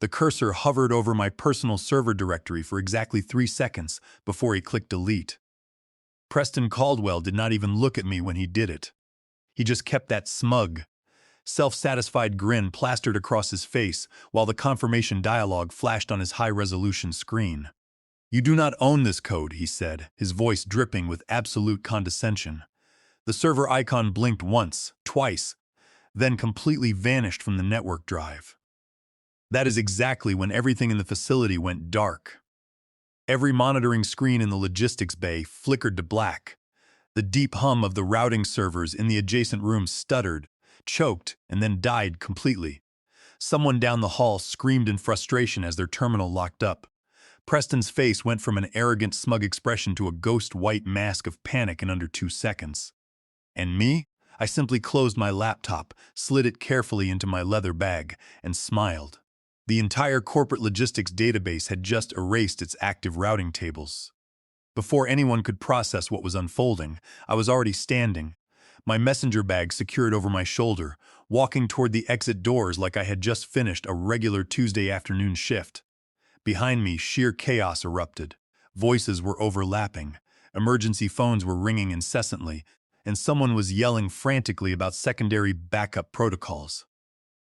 The cursor hovered over my personal server directory for exactly 3 seconds before he clicked delete. Preston Caldwell did not even look at me when he did it. He just kept that smug, self-satisfied grin plastered across his face while the confirmation dialogue flashed on his high-resolution screen. "You do not own this code," he said, his voice dripping with absolute condescension. The server icon blinked once, twice, then completely vanished from the network drive. That is exactly when everything in the facility went dark. Every monitoring screen in the logistics bay flickered to black. The deep hum of the routing servers in the adjacent room stuttered, choked, and then died completely. Someone down the hall screamed in frustration as their terminal locked up. Preston's face went from an arrogant, smug expression to a ghost-white mask of panic in under 2 seconds. And me? I simply closed my laptop, slid it carefully into my leather bag, and smiled. The entire corporate logistics database had just erased its active routing tables. Before anyone could process what was unfolding, I was already standing, my messenger bag secured over my shoulder, walking toward the exit doors like I had just finished a regular Tuesday afternoon shift. Behind me, sheer chaos erupted. Voices were overlapping, emergency phones were ringing incessantly, and someone was yelling frantically about secondary backup protocols.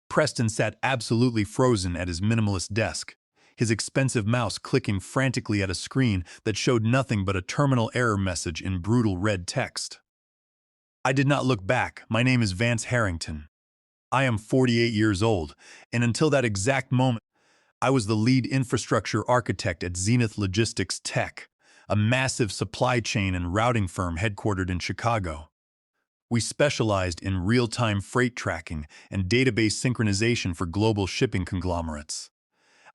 Preston sat absolutely frozen at his minimalist desk, his expensive mouse clicking frantically at a screen that showed nothing but a terminal error message in brutal red text. I did not look back. My name is Vance Harrington. I am 48 years old, and until that exact moment, I was the lead infrastructure architect at Zenith Logistics Tech, a massive supply chain and routing firm headquartered in Chicago. We specialized in real-time freight tracking and database synchronization for global shipping conglomerates.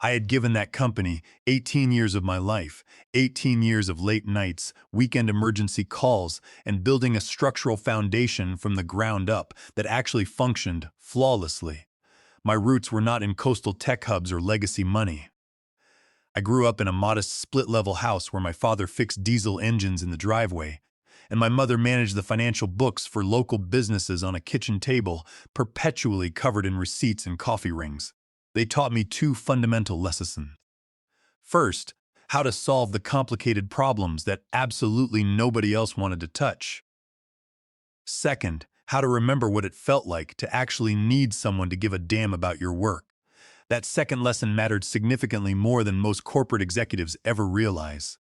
I had given that company 18 years of my life, 18 years of late nights, weekend emergency calls, and building a structural foundation from the ground up that actually functioned flawlessly. My roots were not in coastal tech hubs or legacy money. I grew up in a modest split-level house where my father fixed diesel engines in the driveway, and my mother managed the financial books for local businesses on a kitchen table perpetually covered in receipts and coffee rings. They taught me two fundamental lessons. First, how to solve the complicated problems that absolutely nobody else wanted to touch. Second, how to remember what it felt like to actually need someone to give a damn about your work. That second lesson mattered significantly more than most corporate executives ever realize.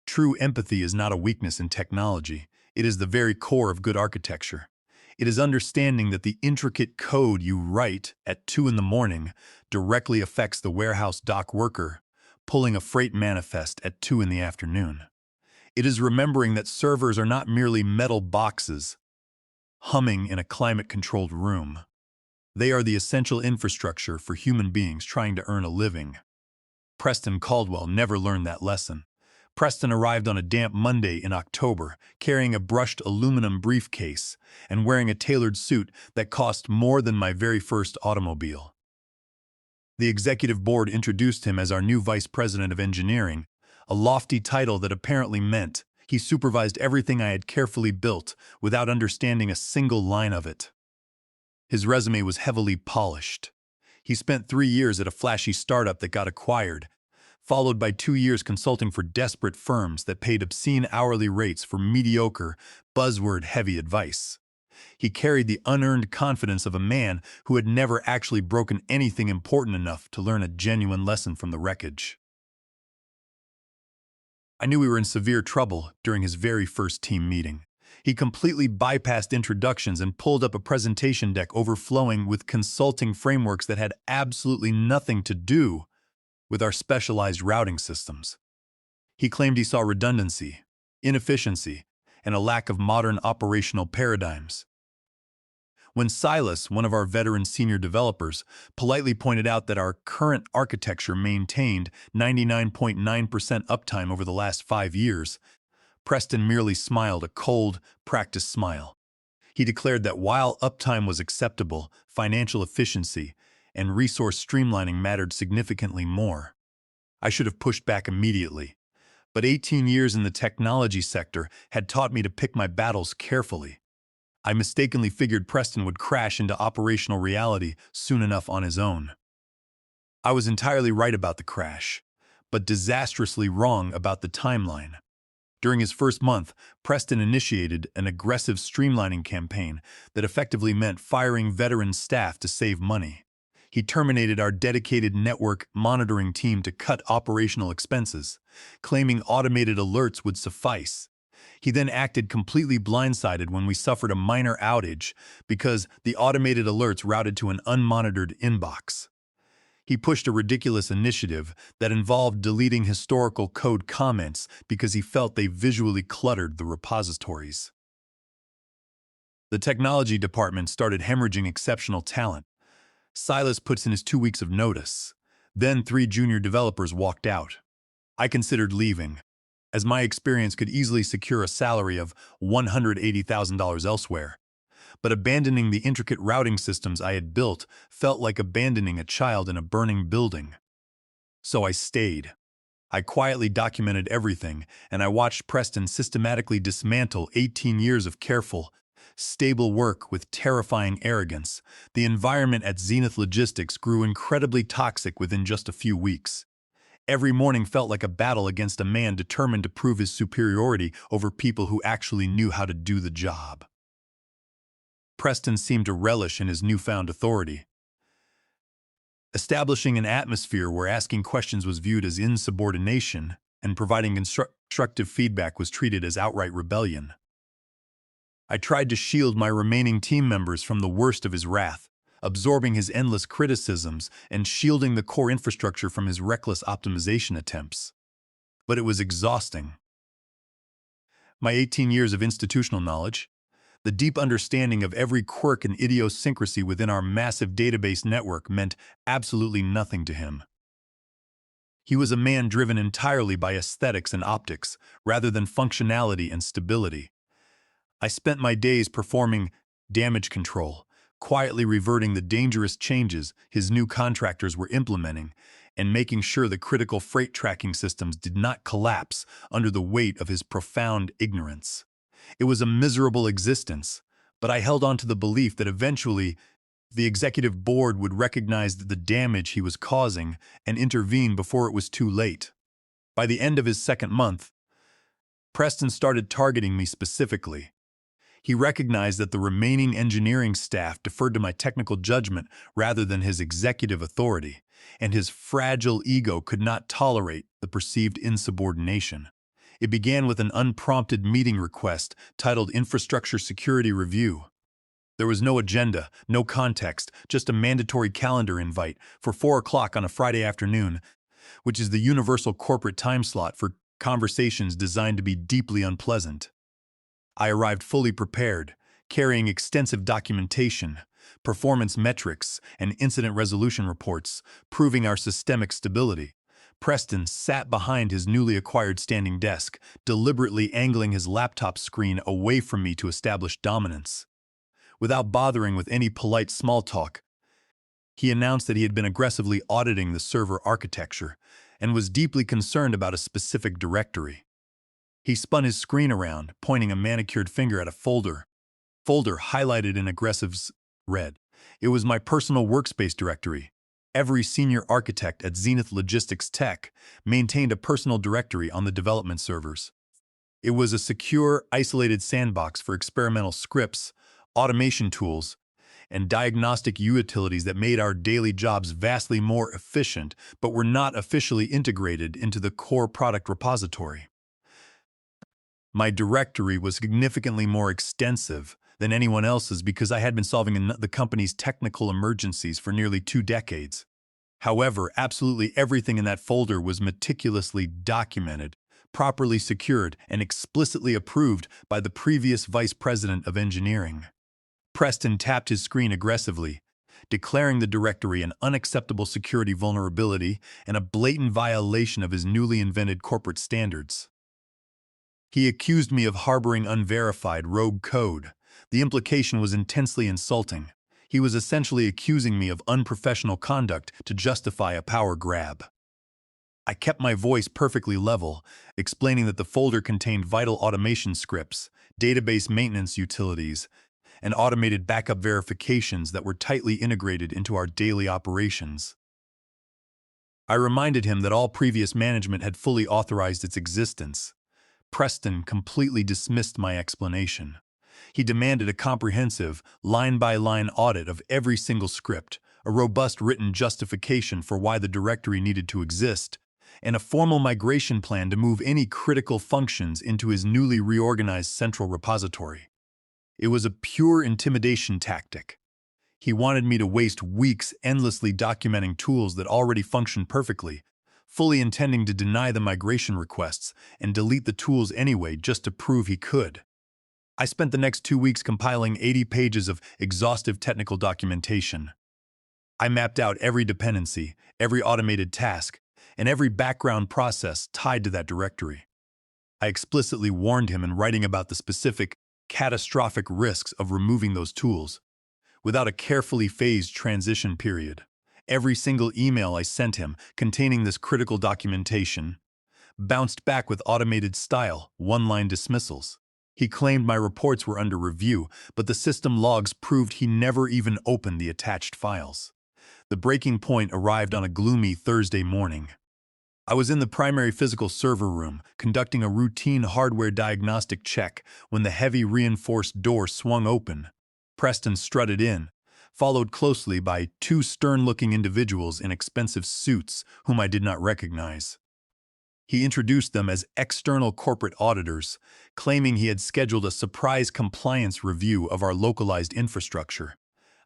True empathy is not a weakness in technology. It is the very core of good architecture. It is understanding that the intricate code you write at 2 in the morning directly affects the warehouse dock worker pulling a freight manifest at 2 in the afternoon. It is remembering that servers are not merely metal boxes humming in a climate-controlled room. They are the essential infrastructure for human beings trying to earn a living. Preston Caldwell never learned that lesson. Preston arrived on a damp Monday in October, carrying a brushed aluminum briefcase and wearing a tailored suit that cost more than my very first automobile. The executive board introduced him as our new vice president of engineering, a lofty title that apparently meant he supervised everything I had carefully built without understanding a single line of it. His resume was heavily polished. He spent 3 years at a flashy startup that got acquired, followed by 2 years consulting for desperate firms that paid obscene hourly rates for mediocre, buzzword-heavy advice. He carried the unearned confidence of a man who had never actually broken anything important enough to learn a genuine lesson from the wreckage. I knew we were in severe trouble during his very first team meeting. He completely bypassed introductions and pulled up a presentation deck overflowing with consulting frameworks that had absolutely nothing to do with our specialized routing systems. He claimed he saw redundancy, inefficiency, and a lack of modern operational paradigms. When Silas, one of our veteran senior developers, politely pointed out that our current architecture maintained 99.9% uptime over the last 5 years, Preston merely smiled a cold, practiced smile. He declared that while uptime was acceptable, financial efficiency and resource streamlining mattered significantly more. I should have pushed back immediately, but 18 years in the technology sector had taught me to pick my battles carefully. I mistakenly figured Preston would crash into operational reality soon enough on his own. I was entirely right about the crash, but disastrously wrong about the timeline. During his first month, Preston initiated an aggressive streamlining campaign that effectively meant firing veteran staff to save money. He terminated our dedicated network monitoring team to cut operational expenses, claiming automated alerts would suffice. He then acted completely blindsided when we suffered a minor outage because the automated alerts routed to an unmonitored inbox. He pushed a ridiculous initiative that involved deleting historical code comments because he felt they visually cluttered the repositories. The technology department started hemorrhaging exceptional talent. Silas puts in his 2 weeks of notice. Then 3 junior developers walked out. I considered leaving, as my experience could easily secure a salary of $180,000 elsewhere. But abandoning the intricate routing systems I had built felt like abandoning a child in a burning building. So I stayed. I quietly documented everything, and I watched Preston systematically dismantle 18 years of careful, stable work with terrifying arrogance. The environment at Zenith Logistics grew incredibly toxic within just a few weeks. Every morning felt like a battle against a man determined to prove his superiority over people who actually knew how to do the job. Preston seemed to relish in his newfound authority, establishing an atmosphere where asking questions was viewed as insubordination and providing constructive feedback was treated as outright rebellion. I tried to shield my remaining team members from the worst of his wrath, absorbing his endless criticisms and shielding the core infrastructure from his reckless optimization attempts. But it was exhausting. My 18 years of institutional knowledge, the deep understanding of every quirk and idiosyncrasy within our massive database network meant absolutely nothing to him. He was a man driven entirely by aesthetics and optics, rather than functionality and stability. I spent my days performing damage control, quietly reverting the dangerous changes his new contractors were implementing, and making sure the critical freight tracking systems did not collapse under the weight of his profound ignorance. It was a miserable existence, but I held on to the belief that eventually the executive board would recognize the damage he was causing and intervene before it was too late. By the end of his second month, Preston started targeting me specifically. He recognized that the remaining engineering staff deferred to my technical judgment rather than his executive authority, and his fragile ego could not tolerate the perceived insubordination. It began with an unprompted meeting request titled Infrastructure Security Review. There was no agenda, no context, just a mandatory calendar invite for 4 o'clock on a Friday afternoon, which is the universal corporate time slot for conversations designed to be deeply unpleasant. I arrived fully prepared, carrying extensive documentation, performance metrics, and incident resolution reports, proving our systemic stability. Preston sat behind his newly acquired standing desk, deliberately angling his laptop screen away from me to establish dominance. Without bothering with any polite small talk, he announced that he had been aggressively auditing the server architecture and was deeply concerned about a specific directory. He spun his screen around, pointing a manicured finger at a folder highlighted in aggressive red. It was my personal workspace directory. Every senior architect at Zenith Logistics Tech maintained a personal directory on the development servers. It was a secure, isolated sandbox for experimental scripts, automation tools, and diagnostic utilities that made our daily jobs vastly more efficient, but were not officially integrated into the core product repository. My directory was significantly more extensive than anyone else's because I had been solving the company's technical emergencies for nearly 2 decades. However, absolutely everything in that folder was meticulously documented, properly secured, and explicitly approved by the previous vice president of engineering. Preston tapped his screen aggressively, declaring the directory an unacceptable security vulnerability and a blatant violation of his newly invented corporate standards. He accused me of harboring unverified rogue code. The implication was intensely insulting. He was essentially accusing me of unprofessional conduct to justify a power grab. I kept my voice perfectly level, explaining that the folder contained vital automation scripts, database maintenance utilities, and automated backup verifications that were tightly integrated into our daily operations. I reminded him that all previous management had fully authorized its existence. Preston completely dismissed my explanation. He demanded a comprehensive, line-by-line audit of every single script, a robust written justification for why the directory needed to exist, and a formal migration plan to move any critical functions into his newly reorganized central repository. It was a pure intimidation tactic. He wanted me to waste weeks endlessly documenting tools that already functioned perfectly, fully intending to deny the migration requests and delete the tools anyway just to prove he could. I spent the next 2 weeks compiling 80 pages of exhaustive technical documentation. I mapped out every dependency, every automated task, and every background process tied to that directory. I explicitly warned him in writing about the specific, catastrophic risks of removing those tools, without a carefully phased transition period. Every single email I sent him containing this critical documentation bounced back with automated style, one-line dismissals. He claimed my reports were under review, but the system logs proved he never even opened the attached files. The breaking point arrived on a gloomy Thursday morning. I was in the primary physical server room, conducting a routine hardware diagnostic check when the heavy reinforced door swung open. Preston strutted in, followed closely by two stern-looking individuals in expensive suits whom I did not recognize. He introduced them as external corporate auditors, claiming he had scheduled a surprise compliance review of our localized infrastructure.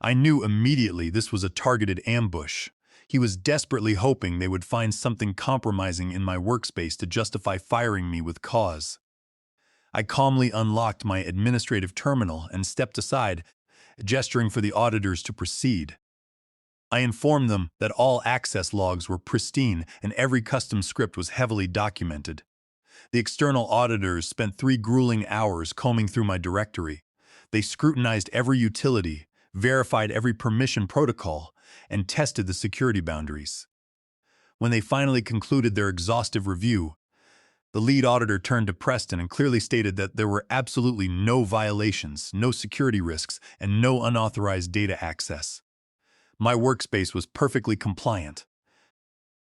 I knew immediately this was a targeted ambush. He was desperately hoping they would find something compromising in my workspace to justify firing me with cause. I calmly unlocked my administrative terminal and stepped aside, gesturing for the auditors to proceed. I informed them that all access logs were pristine and every custom script was heavily documented. The external auditors spent 3 grueling hours combing through my directory. They scrutinized every utility, verified every permission protocol, and tested the security boundaries. When they finally concluded their exhaustive review, the lead auditor turned to Preston and clearly stated that there were absolutely no violations, no security risks, and no unauthorized data access. My workspace was perfectly compliant.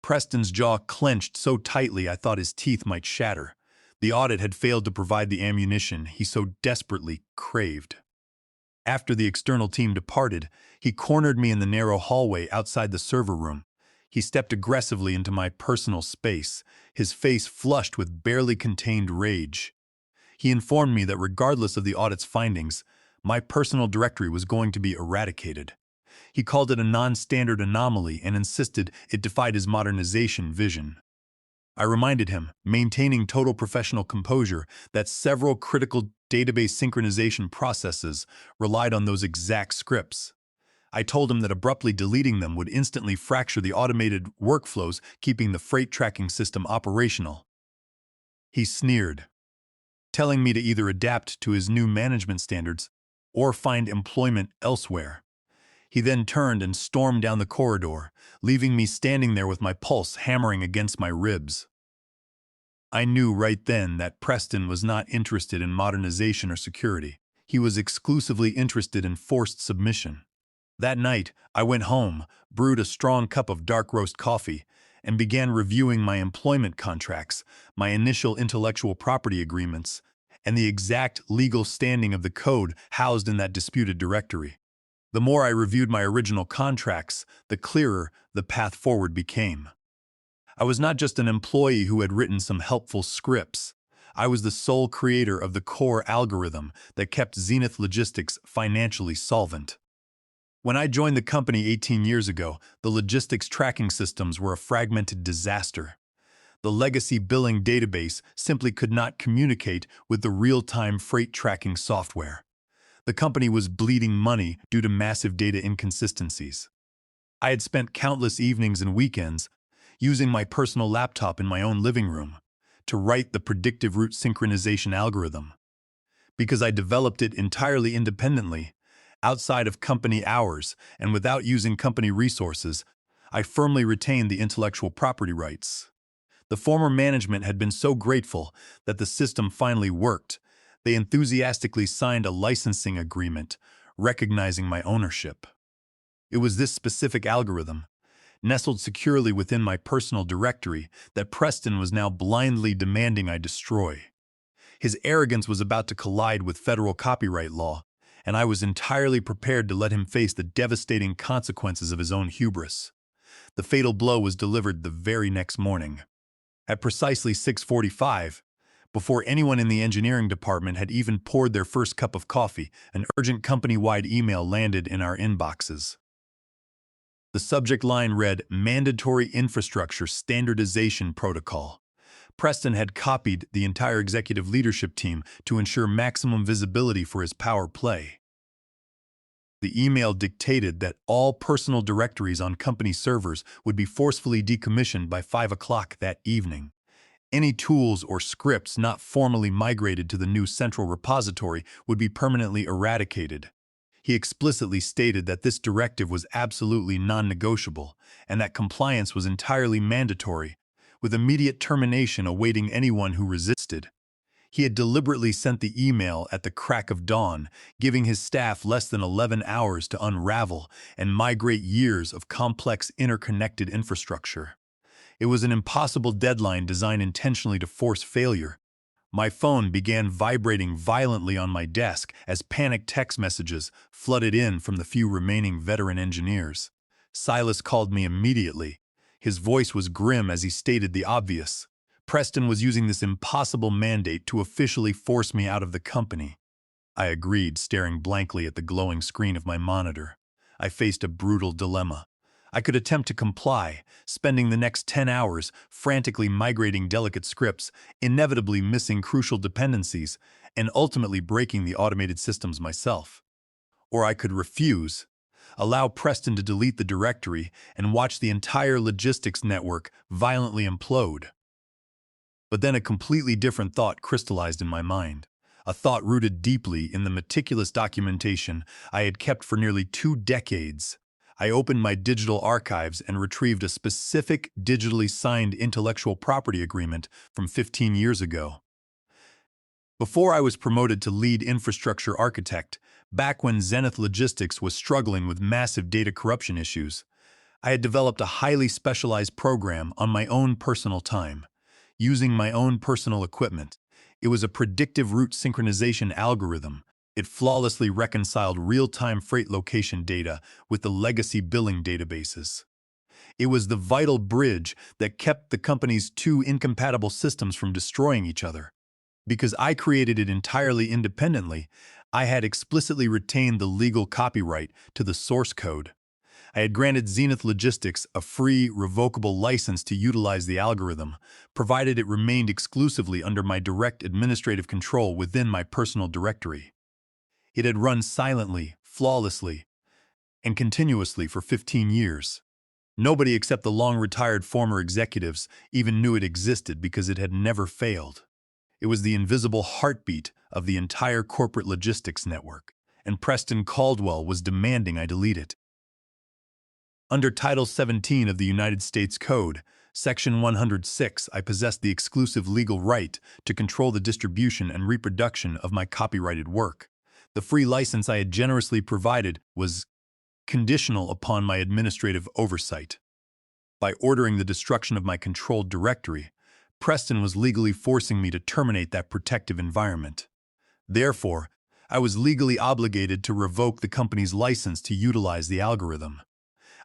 Preston's jaw clenched so tightly I thought his teeth might shatter. The audit had failed to provide the ammunition he so desperately craved. After the external team departed, he cornered me in the narrow hallway outside the server room. He stepped aggressively into my personal space, his face flushed with barely contained rage. He informed me that regardless of the audit's findings, my personal directory was going to be eradicated. He called it a non-standard anomaly and insisted it defied his modernization vision. I reminded him, maintaining total professional composure, that several critical database synchronization processes relied on those exact scripts. I told him that abruptly deleting them would instantly fracture the automated workflows keeping the freight tracking system operational. He sneered, telling me to either adapt to his new management standards or find employment elsewhere. He then turned and stormed down the corridor, leaving me standing there with my pulse hammering against my ribs. I knew right then that Preston was not interested in modernization or security. He was exclusively interested in forced submission. That night, I went home, brewed a strong cup of dark roast coffee, and began reviewing my employment contracts, my initial intellectual property agreements, and the exact legal standing of the code housed in that disputed directory. The more I reviewed my original contracts, the clearer the path forward became. I was not just an employee who had written some helpful scripts. I was the sole creator of the core algorithm that kept Zenith Logistics financially solvent. When I joined the company 18 years ago, the logistics tracking systems were a fragmented disaster. The legacy billing database simply could not communicate with the real-time freight tracking software. The company was bleeding money due to massive data inconsistencies. I had spent countless evenings and weekends using my personal laptop in my own living room to write the predictive route synchronization algorithm. Because I developed it entirely independently, outside of company hours and without using company resources, I firmly retained the intellectual property rights. The former management had been so grateful that the system finally worked. They enthusiastically signed a licensing agreement, recognizing my ownership. It was this specific algorithm, nestled securely within my personal directory, that Preston was now blindly demanding I destroy. His arrogance was about to collide with federal copyright law, and I was entirely prepared to let him face the devastating consequences of his own hubris. The fatal blow was delivered the very next morning. At precisely 6:45, before anyone in the engineering department had even poured their first cup of coffee, an urgent company-wide email landed in our inboxes. The subject line read, "Mandatory Infrastructure Standardization Protocol." Preston had copied the entire executive leadership team to ensure maximum visibility for his power play. The email dictated that all personal directories on company servers would be forcefully decommissioned by 5 o'clock that evening. Any tools or scripts not formally migrated to the new central repository would be permanently eradicated. He explicitly stated that this directive was absolutely non-negotiable and that compliance was entirely mandatory, with immediate termination awaiting anyone who resisted. He had deliberately sent the email at the crack of dawn, giving his staff less than 11 hours to unravel and migrate years of complex interconnected infrastructure. It was an impossible deadline designed intentionally to force failure. My phone began vibrating violently on my desk as panicked text messages flooded in from the few remaining veteran engineers. Silas called me immediately. His voice was grim as he stated the obvious. Preston was using this impossible mandate to officially force me out of the company. I agreed, staring blankly at the glowing screen of my monitor. I faced a brutal dilemma. I could attempt to comply, spending the next 10 hours frantically migrating delicate scripts, inevitably missing crucial dependencies, and ultimately breaking the automated systems myself. Or I could refuse, allow Preston to delete the directory, and watch the entire logistics network violently implode. But then a completely different thought crystallized in my mind, a thought rooted deeply in the meticulous documentation I had kept for nearly 2 decades. I opened my digital archives and retrieved a specific digitally signed intellectual property agreement from 15 years ago. Before I was promoted to lead infrastructure architect, back when Zenith Logistics was struggling with massive data corruption issues, I had developed a highly specialized program on my own personal time, using my own personal equipment. It was a predictive route synchronization algorithm. It flawlessly reconciled real-time freight location data with the legacy billing databases. It was the vital bridge that kept the company's 2 incompatible systems from destroying each other. Because I created it entirely independently, I had explicitly retained the legal copyright to the source code. I had granted Zenith Logistics a free, revocable license to utilize the algorithm, provided it remained exclusively under my direct administrative control within my personal directory. It had run silently, flawlessly, and continuously for 15 years. Nobody except the long-retired former executives even knew it existed because it had never failed. It was the invisible heartbeat of the entire corporate logistics network, and Preston Caldwell was demanding I delete it. Under Title 17 of the United States Code, Section 106, I possessed the exclusive legal right to control the distribution and reproduction of my copyrighted work. The free license I had generously provided was conditional upon my administrative oversight. By ordering the destruction of my controlled directory, Preston was legally forcing me to terminate that protective environment. Therefore, I was legally obligated to revoke the company's license to utilize the algorithm.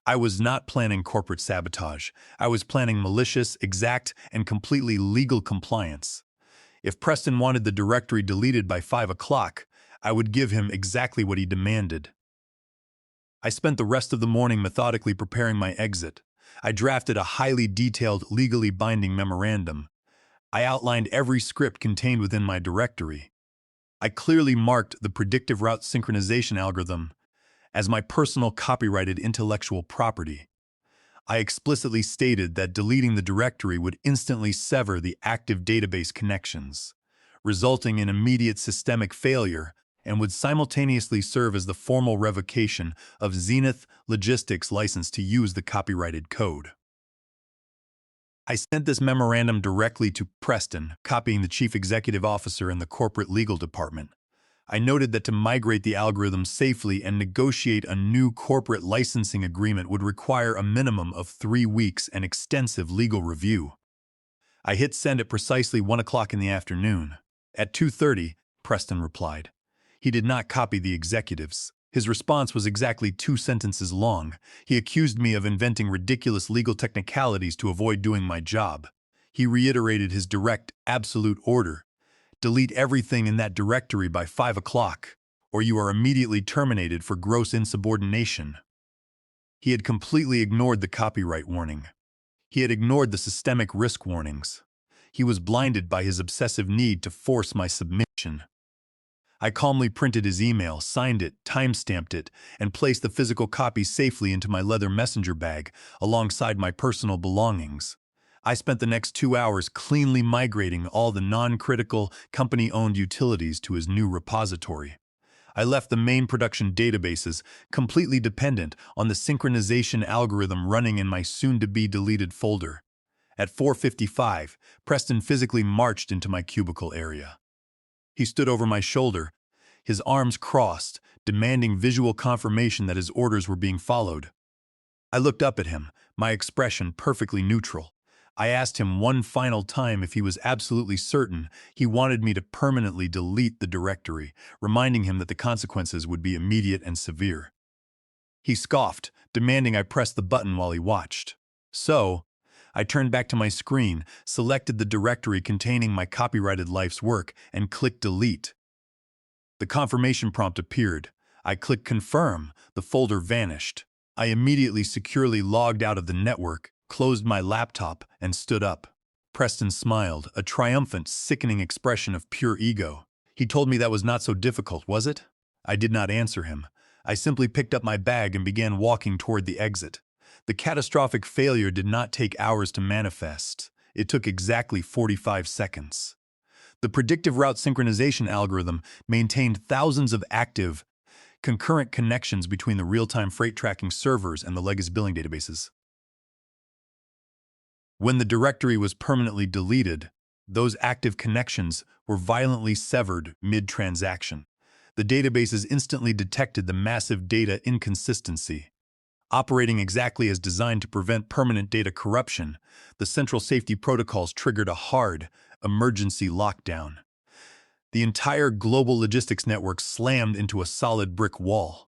I was not planning corporate sabotage. I was planning malicious, exact, and completely legal compliance. If Preston wanted the directory deleted by 5 o'clock, I would give him exactly what he demanded. I spent the rest of the morning methodically preparing my exit. I drafted a highly detailed, legally binding memorandum. I outlined every script contained within my directory. I clearly marked the predictive route synchronization algorithm as my personal copyrighted intellectual property. I explicitly stated that deleting the directory would instantly sever the active database connections, resulting in immediate systemic failure, and would simultaneously serve as the formal revocation of Zenith Logistics' license to use the copyrighted code. I sent this memorandum directly to Preston, copying the chief executive officer and the corporate legal department. I noted that to migrate the algorithm safely and negotiate a new corporate licensing agreement would require a minimum of 3 weeks and extensive legal review. I hit send at precisely 1 o'clock in the afternoon. At 2:30, Preston replied. He did not copy the executives. His response was exactly 2 sentences long. He accused me of inventing ridiculous legal technicalities to avoid doing my job. He reiterated his direct, absolute order. Delete everything in that directory by 5 o'clock, or you are immediately terminated for gross insubordination. He had completely ignored the copyright warning. He had ignored the systemic risk warnings. He was blinded by his obsessive need to force my submission. I calmly printed his email, signed it, timestamped it, and placed the physical copy safely into my leather messenger bag alongside my personal belongings. I spent the next 2 hours cleanly migrating all the non-critical, company-owned utilities to his new repository. I left the main production databases completely dependent on the synchronization algorithm running in my soon-to-be deleted folder. At 4:55, Preston physically marched into my cubicle area. He stood over my shoulder, his arms crossed, demanding visual confirmation that his orders were being followed. I looked up at him, my expression perfectly neutral. I asked him one final time if he was absolutely certain he wanted me to permanently delete the directory, reminding him that the consequences would be immediate and severe. He scoffed, demanding I press the button while he watched. So, I turned back to my screen, selected the directory containing my copyrighted life's work, and clicked delete. The confirmation prompt appeared. I clicked confirm. The folder vanished. I immediately securely logged out of the network, closed my laptop, and stood up. Preston smiled, a triumphant, sickening expression of pure ego. He told me that was not so difficult, was it? I did not answer him. I simply picked up my bag and began walking toward the exit. The catastrophic failure did not take hours to manifest. It took exactly 45 seconds. The predictive route synchronization algorithm maintained thousands of active, concurrent connections between the real-time freight tracking servers and the legacy billing databases. When the directory was permanently deleted, those active connections were violently severed mid-transaction. The databases instantly detected the massive data inconsistency. Operating exactly as designed to prevent permanent data corruption, the central safety protocols triggered a hard, emergency lockdown. The entire global logistics network slammed into a solid brick wall.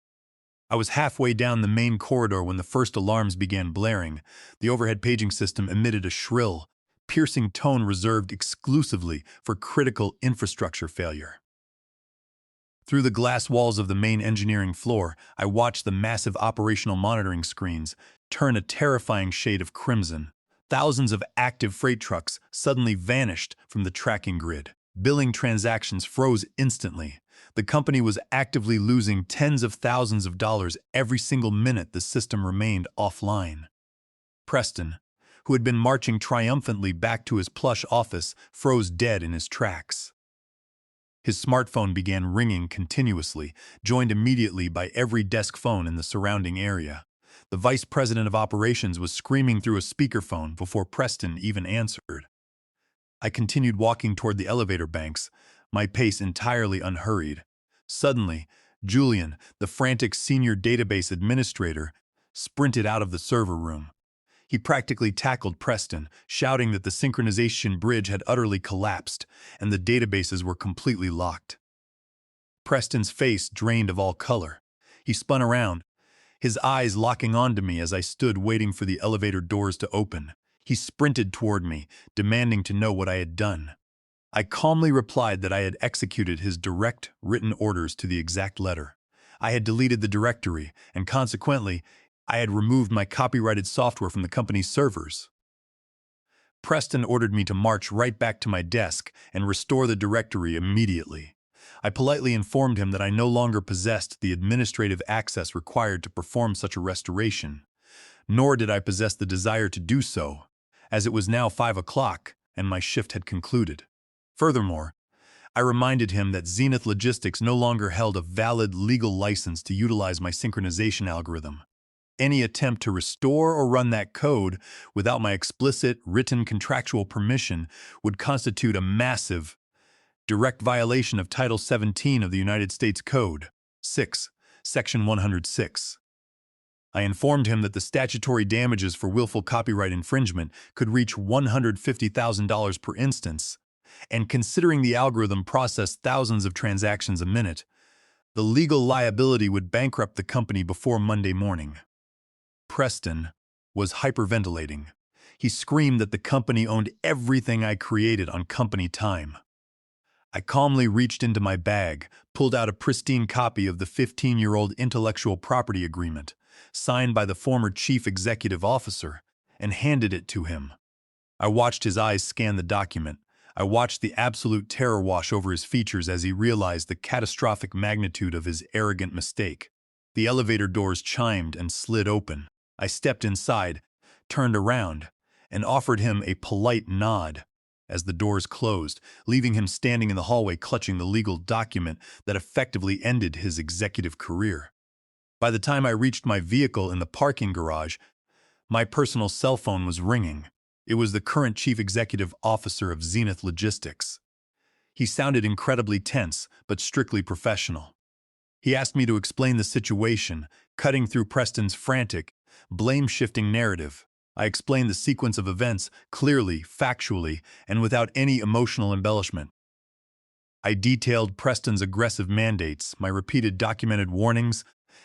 I was halfway down the main corridor when the first alarms began blaring. The overhead paging system emitted a shrill, piercing tone reserved exclusively for critical infrastructure failure. Through the glass walls of the main engineering floor, I watched the massive operational monitoring screens turn a terrifying shade of crimson. Thousands of active freight trucks suddenly vanished from the tracking grid. Billing transactions froze instantly. The company was actively losing tens of thousands of dollars every single minute the system remained offline. Preston, who had been marching triumphantly back to his plush office, froze dead in his tracks. His smartphone began ringing continuously, joined immediately by every desk phone in the surrounding area. The vice president of operations was screaming through a speakerphone before Preston even answered. I continued walking toward the elevator banks, my pace entirely unhurried. Suddenly, Julian, the frantic senior database administrator, sprinted out of the server room. He practically tackled Preston, shouting that the synchronization bridge had utterly collapsed and the databases were completely locked. Preston's face drained of all color. He spun around, his eyes locking onto me as I stood waiting for the elevator doors to open. He sprinted toward me, demanding to know what I had done. I calmly replied that I had executed his direct, written orders to the exact letter. I had deleted the directory, and consequently, I had removed my copyrighted software from the company's servers. Preston ordered me to march right back to my desk and restore the directory immediately. I politely informed him that I no longer possessed the administrative access required to perform such a restoration, nor did I possess the desire to do so, as it was now 5 o'clock and my shift had concluded. Furthermore, I reminded him that Zenith Logistics no longer held a valid legal license to utilize my synchronization algorithm. Any attempt to restore or run that code without my explicit, written contractual permission would constitute a massive, direct violation of Title 17 of the United States Code, 6, Section 106. I informed him that the statutory damages for willful copyright infringement could reach $150,000 per instance, and considering the algorithm processed thousands of transactions a minute, the legal liability would bankrupt the company before Monday morning. Preston was hyperventilating. He screamed that the company owned everything I created on company time. I calmly reached into my bag, pulled out a pristine copy of the 15-year-old intellectual property agreement, signed by the former chief executive officer, and handed it to him. I watched his eyes scan the document. I watched the absolute terror wash over his features as he realized the catastrophic magnitude of his arrogant mistake. The elevator doors chimed and slid open. I stepped inside, turned around, and offered him a polite nod as the doors closed, leaving him standing in the hallway clutching the legal document that effectively ended his executive career. By the time I reached my vehicle in the parking garage, my personal cell phone was ringing. It was the current chief executive officer of Zenith Logistics. He sounded incredibly tense, but strictly professional. He asked me to explain the situation, cutting through Preston's frantic, blame-shifting narrative. I explained the sequence of events clearly, factually, and without any emotional embellishment. I detailed Preston's aggressive mandates, my repeated documented warnings,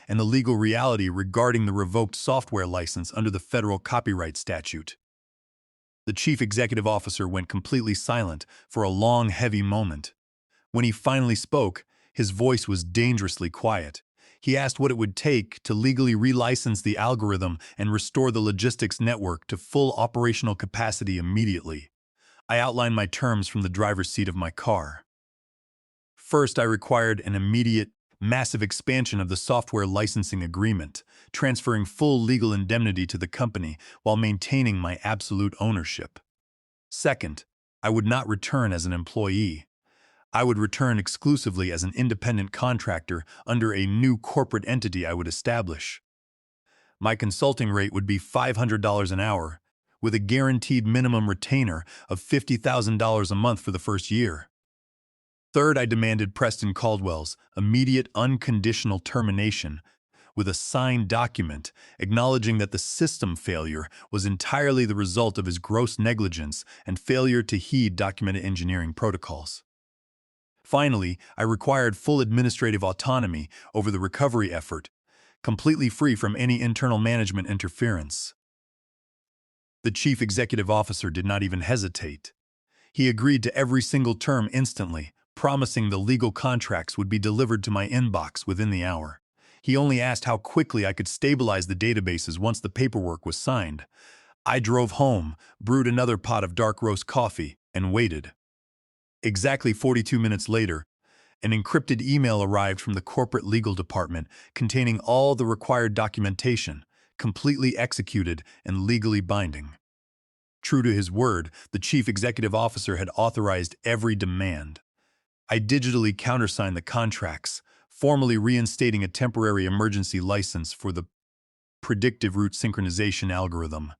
and the legal reality regarding the revoked software license under the federal copyright statute. The chief executive officer went completely silent for a long, heavy moment. When he finally spoke, his voice was dangerously quiet. He asked what it would take to legally relicense the algorithm and restore the logistics network to full operational capacity immediately. I outlined my terms from the driver's seat of my car. First, I required an immediate, massive expansion of the software licensing agreement, transferring full legal indemnity to the company while maintaining my absolute ownership. Second, I would not return as an employee. I would return exclusively as an independent contractor under a new corporate entity I would establish. My consulting rate would be $500 an hour, with a guaranteed minimum retainer of $50,000 a month for the first year. Third, I demanded Preston Caldwell's immediate unconditional termination with a signed document acknowledging that the system failure was entirely the result of his gross negligence and failure to heed documented engineering protocols. Finally, I required full administrative autonomy over the recovery effort, completely free from any internal management interference. The chief executive officer did not even hesitate. He agreed to every single term instantly, promising the legal contracts would be delivered to my inbox within the hour. He only asked how quickly I could stabilize the databases once the paperwork was signed. I drove home, brewed another pot of dark roast coffee, and waited. Exactly 42 minutes later, an encrypted email arrived from the corporate legal department containing all the required documentation, completely executed and legally binding. True to his word, the chief executive officer had authorized every demand. I digitally countersigned the contracts, formally reinstating a temporary emergency license for the predictive route synchronization algorithm,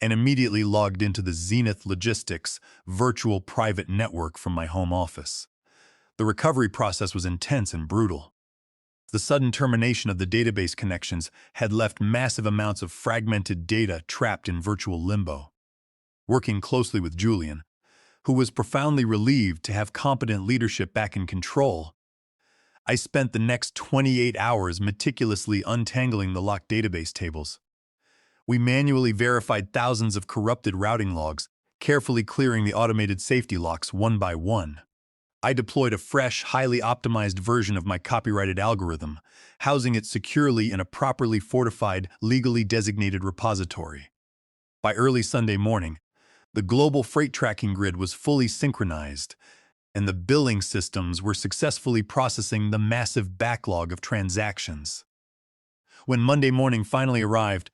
and immediately logged into the Zenith Logistics virtual private network from my home office. The recovery process was intense and brutal. The sudden termination of the database connections had left massive amounts of fragmented data trapped in virtual limbo. Working closely with Julian, who was profoundly relieved to have competent leadership back in control, I spent the next 28 hours meticulously untangling the locked database tables. We manually verified thousands of corrupted routing logs, carefully clearing the automated safety locks one by one. I deployed a fresh, highly optimized version of my copyrighted algorithm, housing it securely in a properly fortified, legally designated repository. By early Sunday morning, the global freight tracking grid was fully synchronized, and the billing systems were successfully processing the massive backlog of transactions. When Monday morning finally arrived,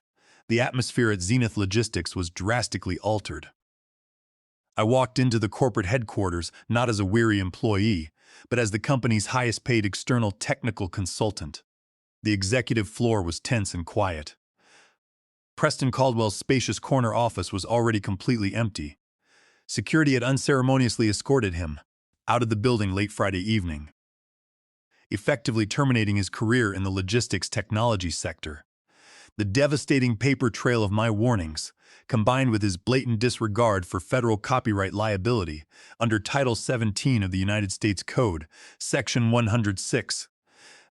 the atmosphere at Zenith Logistics was drastically altered. I walked into the corporate headquarters not as a weary employee, but as the company's highest-paid external technical consultant. The executive floor was tense and quiet. Preston Caldwell's spacious corner office was already completely empty. Security had unceremoniously escorted him out of the building late Friday evening, effectively terminating his career in the logistics technology sector. The devastating paper trail of my warnings, combined with his blatant disregard for federal copyright liability under Title 17 of the United States Code, Section 106,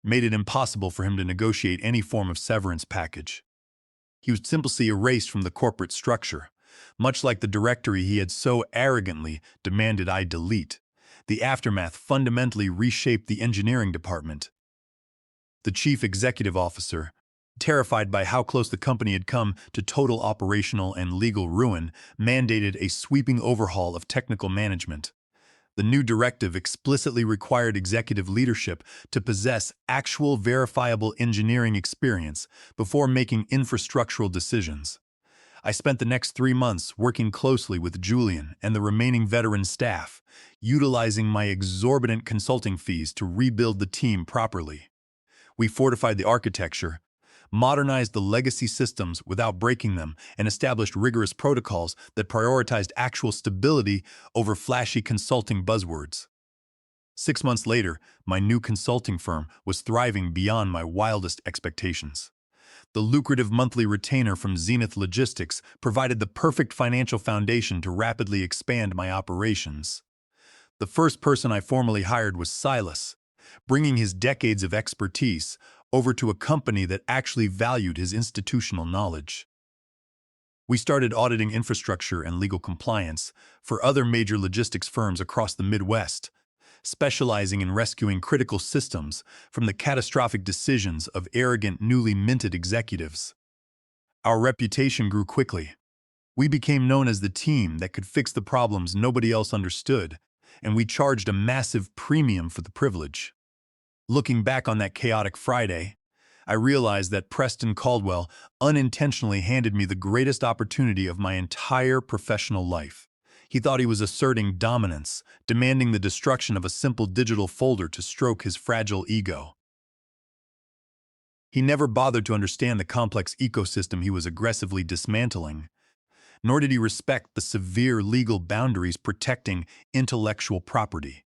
made it impossible for him to negotiate any form of severance package. He was simply erased from the corporate structure, much like the directory he had so arrogantly demanded I delete. The aftermath fundamentally reshaped the engineering department. The chief executive officer, terrified by how close the company had come to total operational and legal ruin, mandated a sweeping overhaul of technical management. The new directive explicitly required executive leadership to possess actual verifiable engineering experience before making infrastructural decisions. I spent the next 3 months working closely with Julian and the remaining veteran staff, utilizing my exorbitant consulting fees to rebuild the team properly. We fortified the architecture, modernized the legacy systems without breaking them, and established rigorous protocols that prioritized actual stability over flashy consulting buzzwords. 6 months later, my new consulting firm was thriving beyond my wildest expectations. The lucrative monthly retainer from Zenith Logistics provided the perfect financial foundation to rapidly expand my operations. The first person I formally hired was Silas, bringing his decades of expertise over to a company that actually valued his institutional knowledge. We started auditing infrastructure and legal compliance for other major logistics firms across the Midwest, specializing in rescuing critical systems from the catastrophic decisions of arrogant, newly minted executives. Our reputation grew quickly. We became known as the team that could fix the problems nobody else understood, and we charged a massive premium for the privilege. Looking back on that chaotic Friday, I realized that Preston Caldwell unintentionally handed me the greatest opportunity of my entire professional life. He thought he was asserting dominance, demanding the destruction of a simple digital folder to stroke his fragile ego. He never bothered to understand the complex ecosystem he was aggressively dismantling, nor did he respect the severe legal boundaries protecting intellectual property.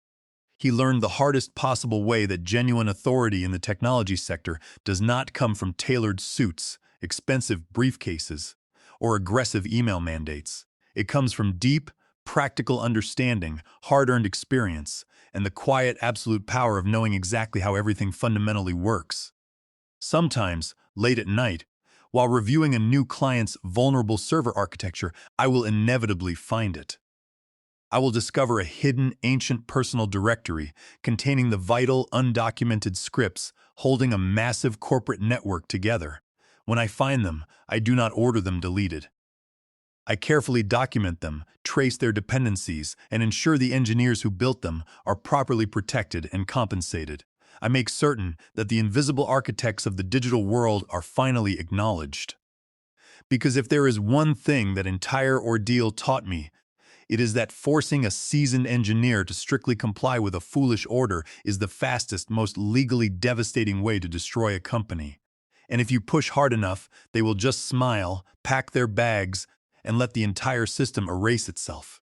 He learned the hardest possible way that genuine authority in the technology sector does not come from tailored suits, expensive briefcases, or aggressive email mandates. It comes from deep, practical understanding, hard-earned experience, and the quiet, absolute power of knowing exactly how everything fundamentally works. Sometimes, late at night, while reviewing a new client's vulnerable server architecture, I will inevitably find it. I will discover a hidden, ancient personal directory containing the vital, undocumented scripts holding a massive corporate network together. When I find them, I do not order them deleted. I carefully document them, trace their dependencies, and ensure the engineers who built them are properly protected and compensated. I make certain that the invisible architects of the digital world are finally acknowledged. Because if there is one thing that entire ordeal taught me, it is that forcing a seasoned engineer to strictly comply with a foolish order is the fastest, most legally devastating way to destroy a company. And if you push hard enough, they will just smile, pack their bags, and let the entire system erase itself.